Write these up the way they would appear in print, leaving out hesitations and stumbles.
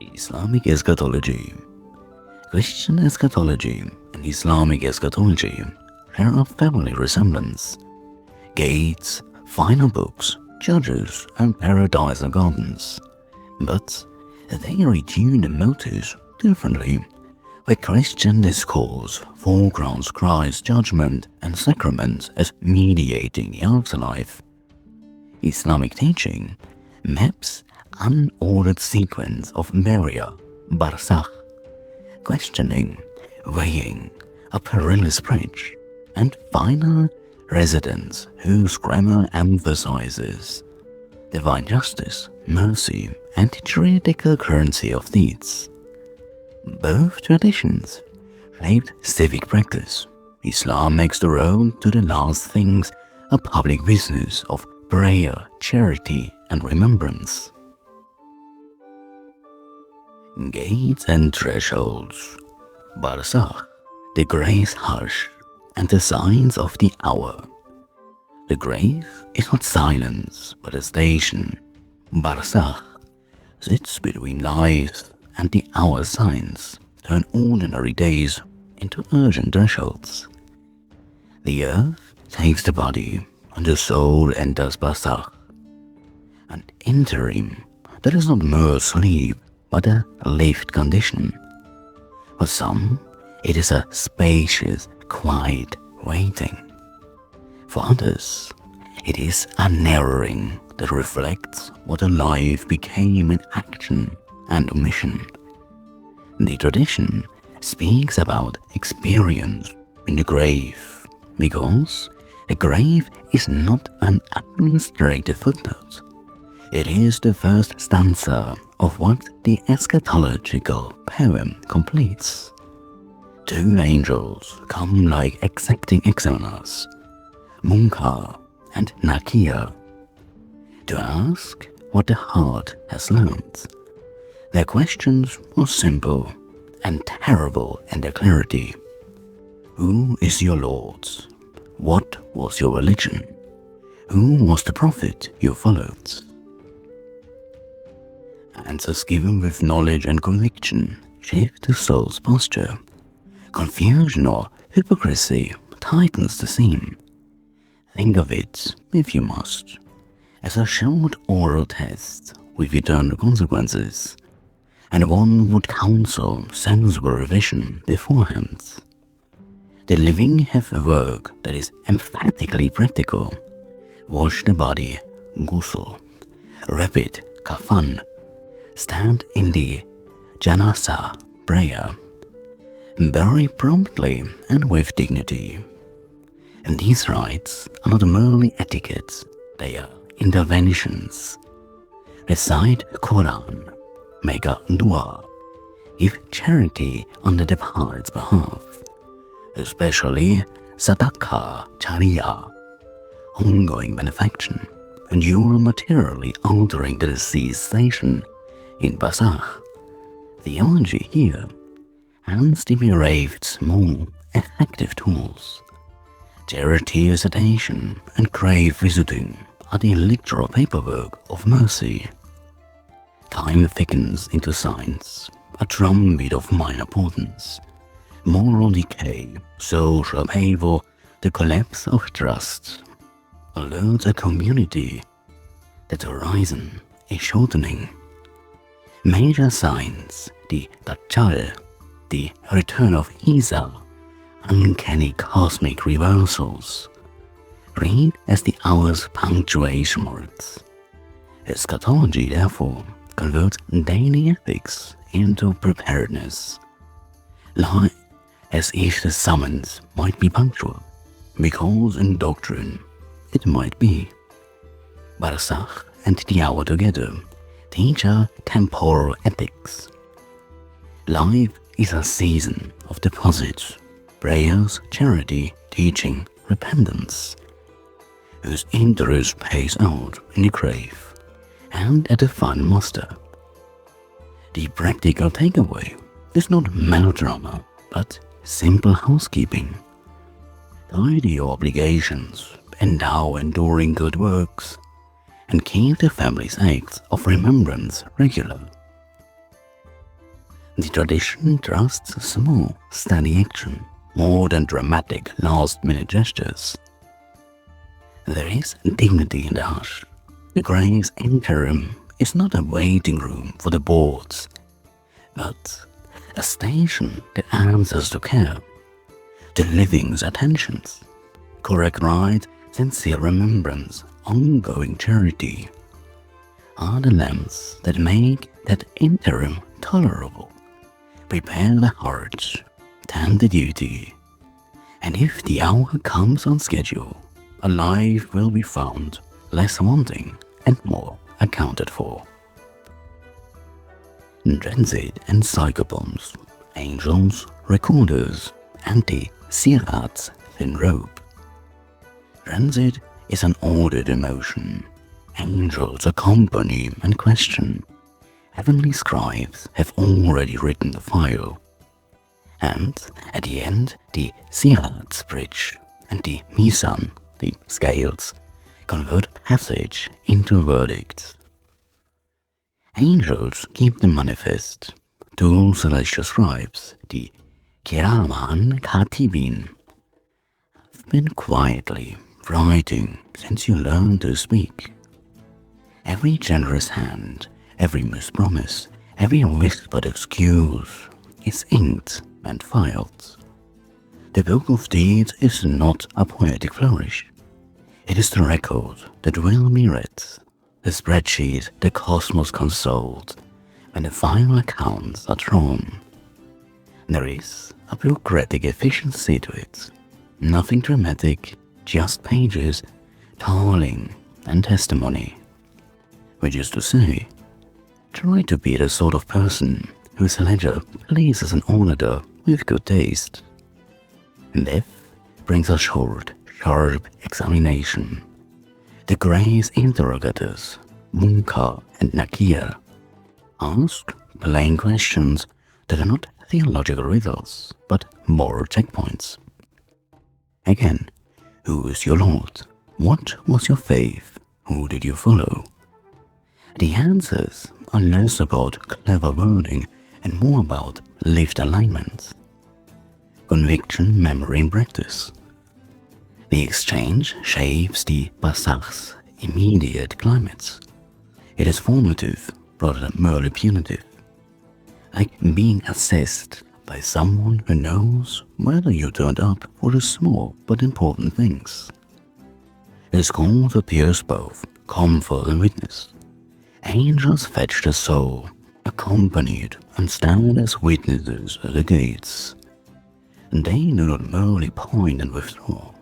Islamic Eschatology. Christian eschatology and Islamic eschatology share a family resemblance. Gates, final books, judges, and paradise and gardens. But they retune the motives differently. Where Christian discourse foregrounds Christ's judgment and sacraments as mediating the afterlife, Islamic teaching maps unordered sequence of Maria, Barzakh, questioning, weighing, a perilous bridge, and final residence whose grammar emphasizes divine justice, mercy, and the juridical currency of deeds. Both traditions shaped civic practice. Islam makes the road to the last things a public business of prayer, charity, and remembrance. Gates and thresholds. Barzakh, the gray's hush, and the signs of the hour. The grave is not silence, but a station. Barzakh sits between life and the hour signs turn ordinary days into urgent thresholds. The earth takes the body, and the soul enters Barzakh, an interim that is not mere sleep, but a lived condition. For some, it is a spacious, quiet waiting. For others, it is a narrowing that reflects what a life became in action and omission. The tradition speaks about experience in the grave, because the grave is not an administrative footnote. It is the first stanza of what the eschatological poem completes. Two angels come like exacting examiners, Munkar and Nakir, to ask what the heart has learned. Their questions are simple and terrible in their clarity. Who is your Lord? What was your religion? Who was the prophet you followed? Answers given with knowledge and conviction shift the soul's posture. Confusion or hypocrisy tightens the scene. Think of it, if you must, as a short oral test with eternal consequences, and one would counsel sensible revision beforehand. The living have a work that is emphatically practical. Wash the body, ghusl, wrap it, kafan, stand in the Jannah prayer, bury promptly and with dignity. And these rites are not merely etiquette, they are interventions. Recite Quran, make a dua, give charity on the departed's behalf, especially sadaqah jariyah, ongoing benefaction, and you are materially altering the deceased station in Barzakh. Theology here, and the bereaved's more effective tools. Charity, visitation, and grave visiting are the literal paperwork of mercy. Time thickens into signs, a drumbeat of minor importance. Moral decay, social upheaval, the collapse of trust. Alert a community that the horizon is shortening. Major signs, the Dajjal, the return of Isa, uncanny cosmic reversals, read as the hour's punctuation marks. Eschatology, therefore, converts daily ethics into preparedness, like as if the summons might be punctual, because in doctrine it might be. Barzakh and the hour together teach a temporal ethics. Life is a season of deposits, prayers, charity, teaching, repentance, whose interest pays out in the grave and at the final muster. The practical takeaway is not melodrama, but simple housekeeping. Tidy your obligations, endow enduring good works, and keep the family's acts of remembrance regular. The tradition trusts small, steady action more than dramatic last-minute gestures. There is dignity in the hush. The Gray's interim is not a waiting room for the boards, but a station that answers to care, the living's attentions, correct rite, sincere remembrance, ongoing charity, are the lamps that make that interim tolerable, prepare the heart, tend the duty, and if the hour comes on schedule, a life will be found less wanting and more accounted for. Transit and Psychopomps, angels, recorders, and the Sirāt thin rope. Transit is an ordered emotion. Angels accompany and question. Heavenly scribes have already written the file. And at the end, the Sirāt bridge and the Mizan, the scales, convert passage into verdicts. Angels keep the manifest. Two celestial scribes, the Kiraman Katibin, have been quietly writing since you learned to speak. Every generous hand, every mispromise, every whispered excuse is inked and filed. The book of deeds is not a poetic flourish. It is the record that will be read, the spreadsheet the cosmos consoled when the final accounts are drawn. There is a bureaucratic efficiency to it. Nothing dramatic, just pages, tolling, and testimony. Which is to say, try to be the sort of person whose ledger pleases an auditor with good taste. Death brings a short, sharp examination. The Gray's interrogators, Munkar and Nakir, ask plain questions that are not theological riddles, but moral checkpoints. Again, who is your Lord? What was your faith? Who did you follow? The answers are less about clever wording and more about lived alignment. Conviction, memory, and practice. The exchange shapes the Barzakh's immediate climates. It is formative rather than merely punitive, like being assessed by someone who knows whether you turned up for the small but important things. This call appears both comfort and witness. Angels fetch the soul, accompanied and stand as witnesses at the gates. And they do not merely point and withdraw.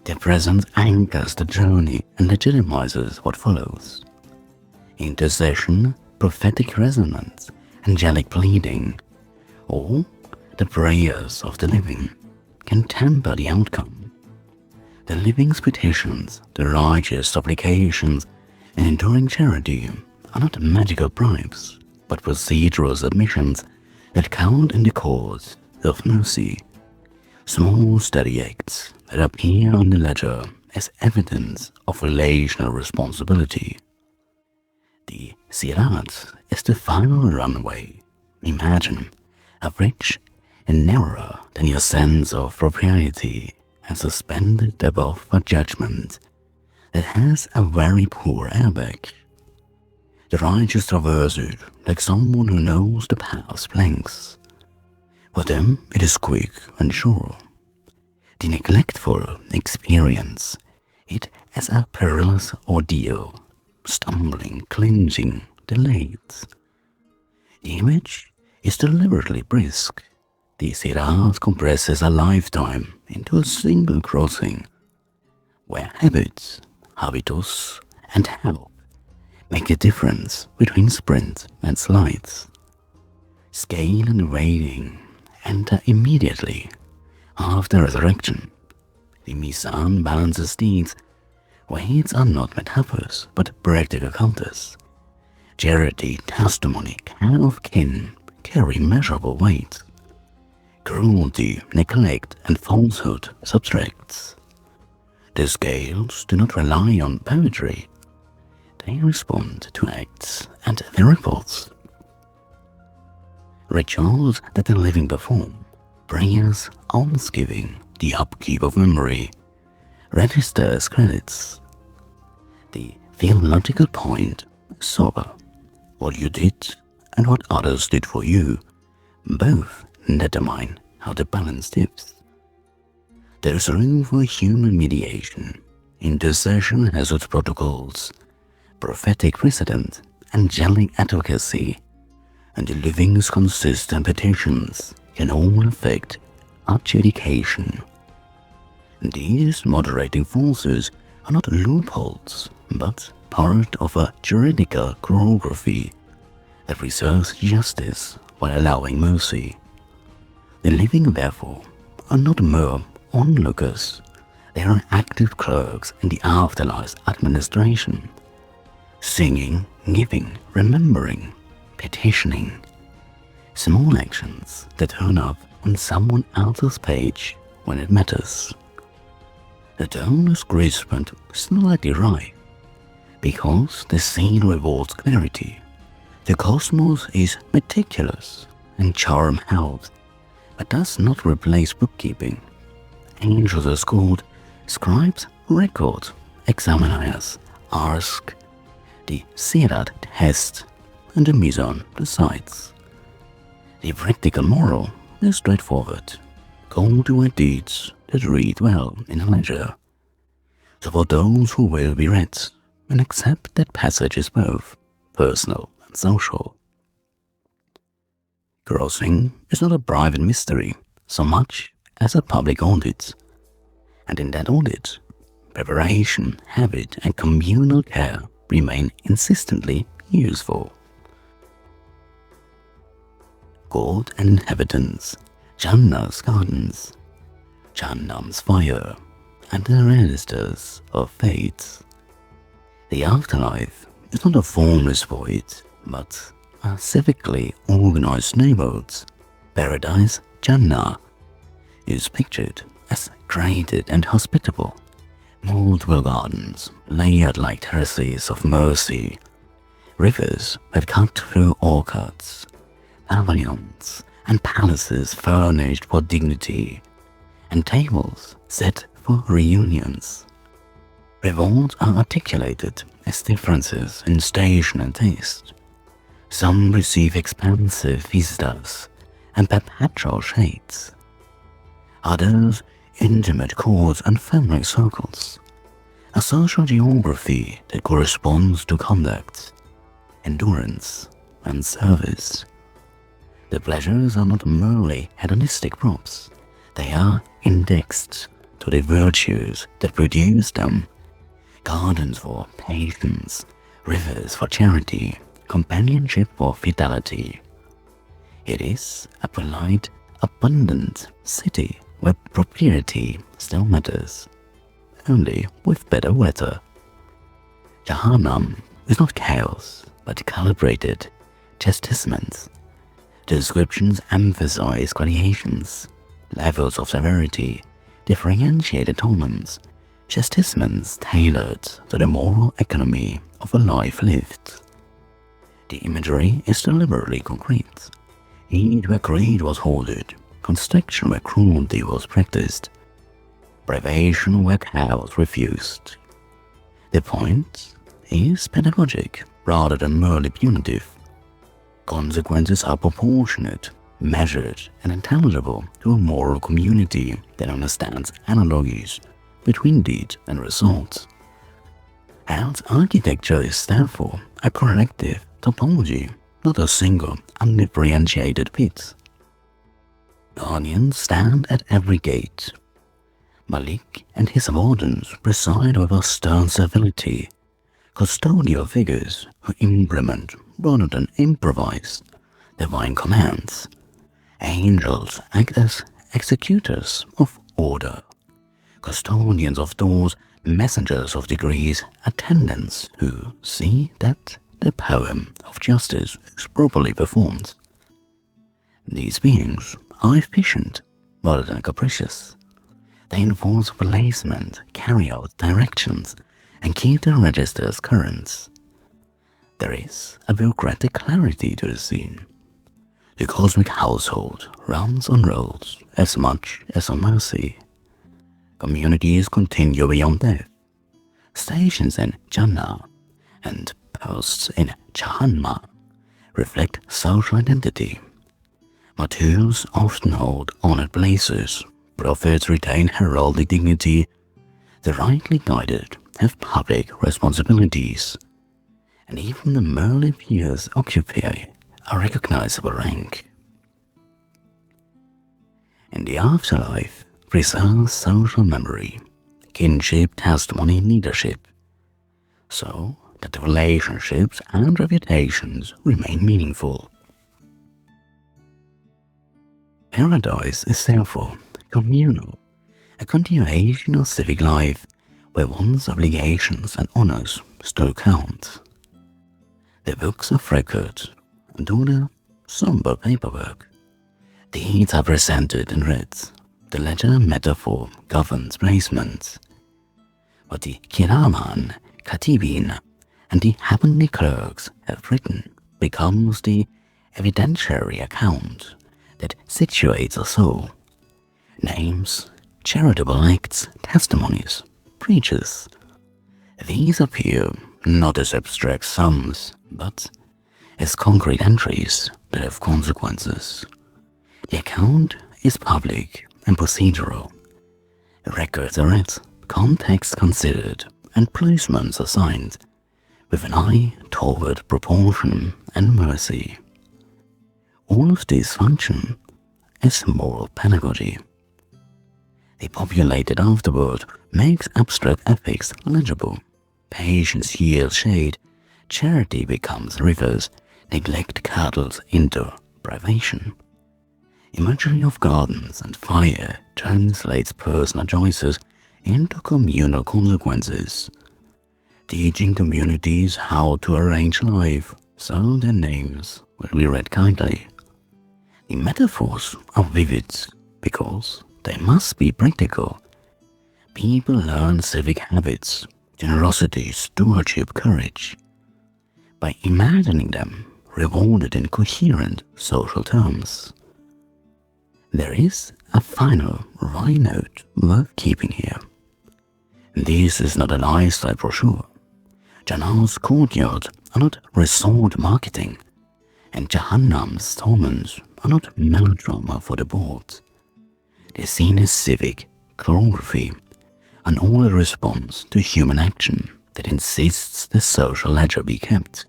Their presence anchors the journey and legitimizes what follows. Intercession, prophetic resonance, angelic pleading, or the prayers of the living can temper the outcome. The living's petitions, the righteous supplications, and enduring charity are not magical bribes, but procedural submissions that count in the cause of mercy. Small steady acts that appear on the ledger as evidence of relational responsibility. The Sirāt is the final runway. Imagine a bridge narrower than your sense of propriety and suspended above a judgment that has a very poor airbag. The righteous traverse it like someone who knows the path's lengths. For them it is quick and sure. The neglectful experience it as a perilous ordeal, stumbling, clinching, delayed. The image is deliberately brisk. The Sirāt compresses a lifetime into a single crossing, where habits, habitus, and help make a difference between sprint and slides. Scale and wading enter immediately after resurrection. The Mizan balances deeds. Weights are not metaphors, but practical counters. Charity, testimony, care of kin carry measurable weight. Cruelty, neglect, and falsehood subtracts. The scales do not rely on poetry. They respond to acts and the ripples. rituals that the living perform, prayers, almsgiving, the upkeep of memory, registers credits. The theological point, sober, what you did and what others did for you, both determine how the balance tips. There is room for human mediation, intercession has its protocols, prophetic precedent, angelic advocacy, and the living's consistent petitions can all affect adjudication. These moderating forces are not loopholes, but part of a juridical choreography that preserves justice while allowing mercy. The living, therefore, are not mere onlookers, they are active clerks in the afterlife's administration, singing, giving, remembering, petitioning, small actions that turn up on someone else's page when it matters. The tone is crisp and slightly wry, because the scene rewards clarity. The cosmos is meticulous and charm held, but does not replace bookkeeping. Angels are called, scribes record, examiners ask, the Sirāt test, and the Mizan decides. The practical moral is straightforward. Call to our deeds that read well in a ledger. So for those who will be read, and accept that passage is both personal and social. Crossing is not a private mystery so much as a public audit, and in that audit, preparation, habit, and communal care remain insistently useful. God and Inhabitants, Jannah's gardens, Jahannam's fire, and the registers of fates. The afterlife is not a formless void, but a civically organized neighborhoods. Paradise, Jannah, is pictured as created and hospitable. Multiple gardens, layered like terraces of mercy, rivers that cut through orchards, pavilions and palaces furnished for dignity, and tables set for reunions. Rewards are articulated as differences in station and taste. Some receive expansive vistas and perpetual shades. Others, intimate courts and family circles. A social geography that corresponds to conduct, endurance, and service. The pleasures are not merely hedonistic props. They are indexed to the virtues that produce them. Gardens for patience, rivers for charity, companionship for fidelity. It is a polite, abundant city where propriety still matters, only with better weather. Jahannam is not chaos, but calibrated chastisements. Descriptions emphasize gradations, levels of severity, differentiated tones, chastisements tailored to the moral economy of a life lived. The imagery is deliberately concrete. Heat where greed was hoarded, constriction where cruelty was practiced, privation where care was refused. The point is pedagogic rather than merely punitive. Consequences are proportionate, measured, and intelligible to a moral community that understands analogies between deed and result. Hell's architecture is therefore a collective topology, not a single undifferentiated pit. Guardians stand at every gate. Malik and his wardens preside over stern civility, custodial figures who implement rather than improvise divine commands. Angels act as executors of order, custodians of doors, messengers of degrees, attendants who see that the poem of justice is properly performed. These beings are efficient rather than capricious. They enforce placement, carry out directions, and keep the registers current. There is a bureaucratic clarity to the scene. The cosmic household runs on roles as much as on mercy. Communities continue beyond death. Stations in Jannah and posts in Jahannam reflect social identity. Martyrs often hold honored places, prophets retain heraldic dignity, the rightly guided have public responsibilities, and even the merely pious occupy a recognizable rank. In the afterlife preserves social memory, kinship, testimony, leadership, so that the relationships and reputations remain meaningful. Paradise is therefore communal, a continuation of civic life where one's obligations and honors still count. The books of record do the somber paperwork. Deeds are presented and read. The ledger metaphor governs placement. What the Kiraman, Katibin, and the heavenly clerks have written becomes the evidentiary account that situates a soul. Names, charitable acts, testimonies, preachers. These appear not as abstract sums, but as concrete entries that have consequences. The account is public and procedural. Records are read, context considered, and placements assigned, with an eye toward proportion and mercy. All of these function as moral pedagogy. The populated afterworld makes abstract ethics legible. Patience yields shade, charity becomes rivers, neglect curdles into privation. Imagery of gardens and fire translates personal choices into communal consequences, teaching communities how to arrange life so their names will be read kindly. The metaphors are vivid because they must be practical. People learn civic habits, generosity, stewardship, courage, by imagining them rewarded in coherent social terms. There is a final wry note worth keeping here. This is not a lifestyle brochure. Jannah's courtyards are not resort marketing, and Jahannam's torments are not melodrama for the bored. They're seen as civic choreography, an ordered response to human action that insists the social ledger be kept.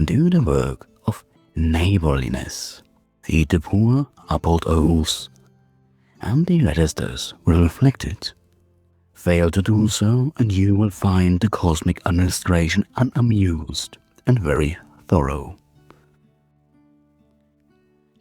Do the work of neighborliness, feed the poor, uphold oaths, and the registers will reflect it. Fail to do so, and you will find the cosmic administration unamused and very thorough.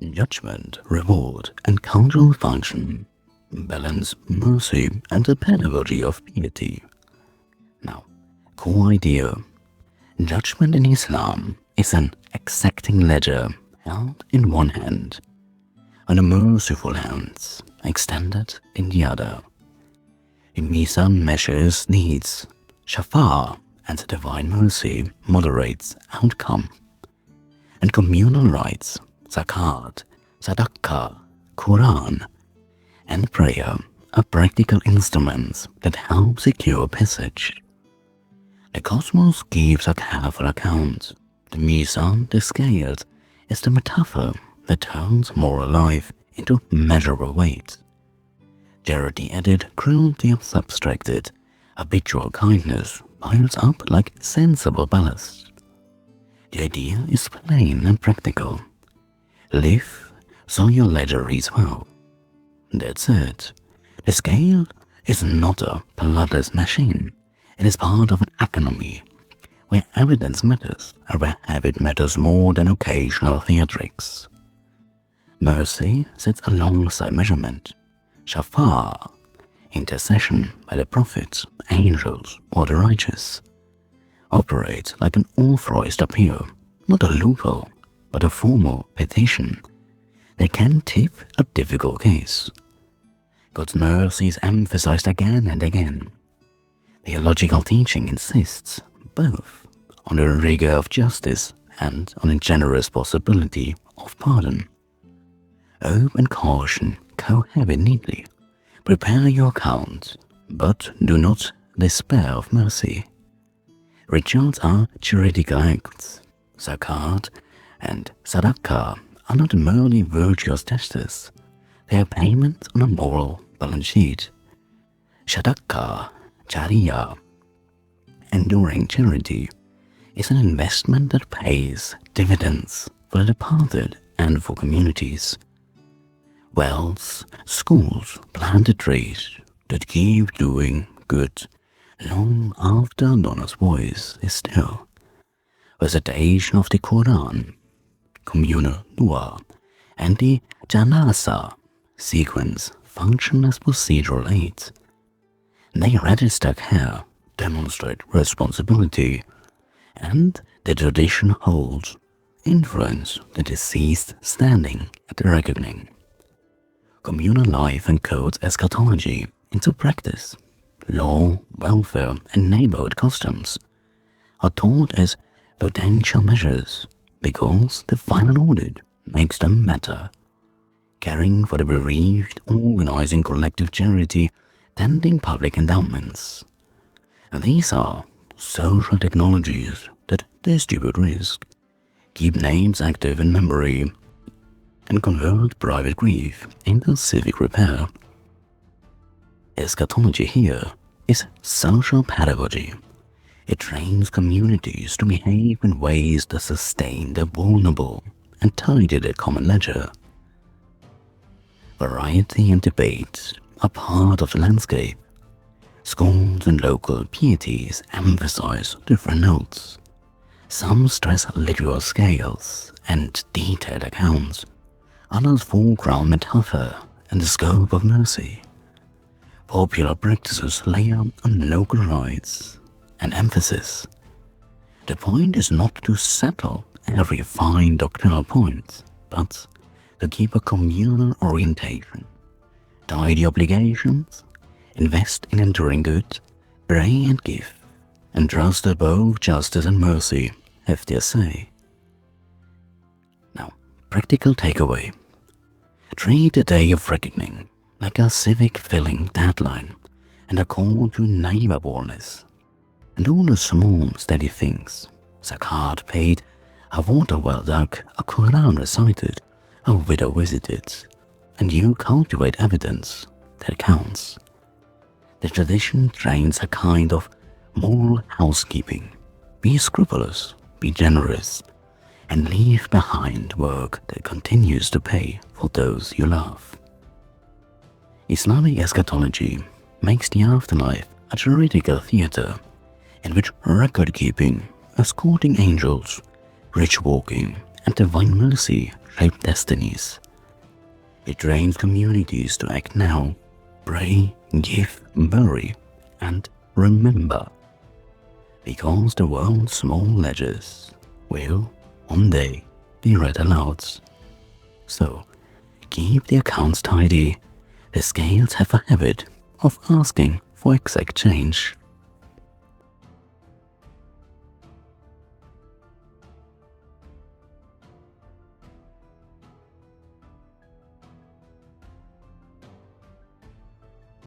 Judgment, reward, and cultural function balance mercy and the pedagogy of piety. Now, core idea. Judgment in Islam is an exacting ledger held in one hand, and a merciful hand extended in the other. The Mizan measures needs, Shafar and divine mercy moderates outcome, and communal rights, Zakat, Sadaqah, Quran, and prayer are practical instruments that help secure passage. The cosmos gives a careful account. The Mizan, the scales, is the metaphor that turns moral life into measurable weight. Charity added, cruelty subtracted, habitual kindness piles up like sensible ballast. The idea is plain and practical. Live so your ledger reads well. That's it. The scale is not a bloodless machine. It is part of an economy where evidence matters and where habit matters more than occasional theatrics. Mercy sits alongside measurement. Shafar, intercession by the prophets, angels, or the righteous, operates like an authorized appeal, not a loophole, but a formal petition that can tip a difficult case. God's mercy is emphasized again and again. Theological teaching insists both on the rigor of justice and on the generous possibility of pardon. Hope and caution cohabit neatly. Prepare your accounts, but do not despair of mercy. Rituals are juridical acts. Zakat and sadaqah are not merely virtuous gestures. They are payments on a moral balance sheet. Sadaqah, jariyah, enduring charity, is an investment that pays dividends for the departed and for communities. Wells, schools, planted trees that keep doing good long after Donna's voice is still. Recitation of the Quran, communal dua, and the Jannah sequence function as procedural aids. They register care, demonstrate responsibility, and the tradition holds influence the deceased standing at the reckoning. Communal life encodes eschatology into practice. Law, welfare, and neighborhood customs are taught as potential measures because the final audit makes them better. Caring for the bereaved, organizing collective charity, tending public endowments. These are social technologies that distribute risk, keep names active in memory, and convert private grief into civic repair. Eschatology here is social pedagogy. It trains communities to behave in ways that sustain the vulnerable and tidy the common ledger. Variety and debate are part of the landscape. Schools and local pieties emphasize different notes. Some stress literal scales and detailed accounts. Others foreground metaphor and the scope of mercy. Popular practices layer on local rites and emphasis. The point is not to settle every fine doctrinal point, but to keep a communal orientation, tidy obligations, invest in enduring good, pray and give, and trust that both justice and mercy have their say. Now, practical takeaway. Treat the day of reckoning like a civic filling deadline and a call to neighborliness. And all the small steady things, zakat paid, a water well dug, a Quran recited, a widow visited, and you cultivate evidence that counts. The tradition trains a kind of moral housekeeping. Be scrupulous, be generous, and leave behind work that continues to pay for those you love. Islamic eschatology makes the afterlife a juridical theater in which record-keeping, escorting angels, bridge-walking, and divine mercy shape destinies. It trains communities to act now, pray, give, bury, and remember, because the world's small ledgers will one day be read aloud. So, keep the accounts tidy. The scales have a habit of asking for exact change.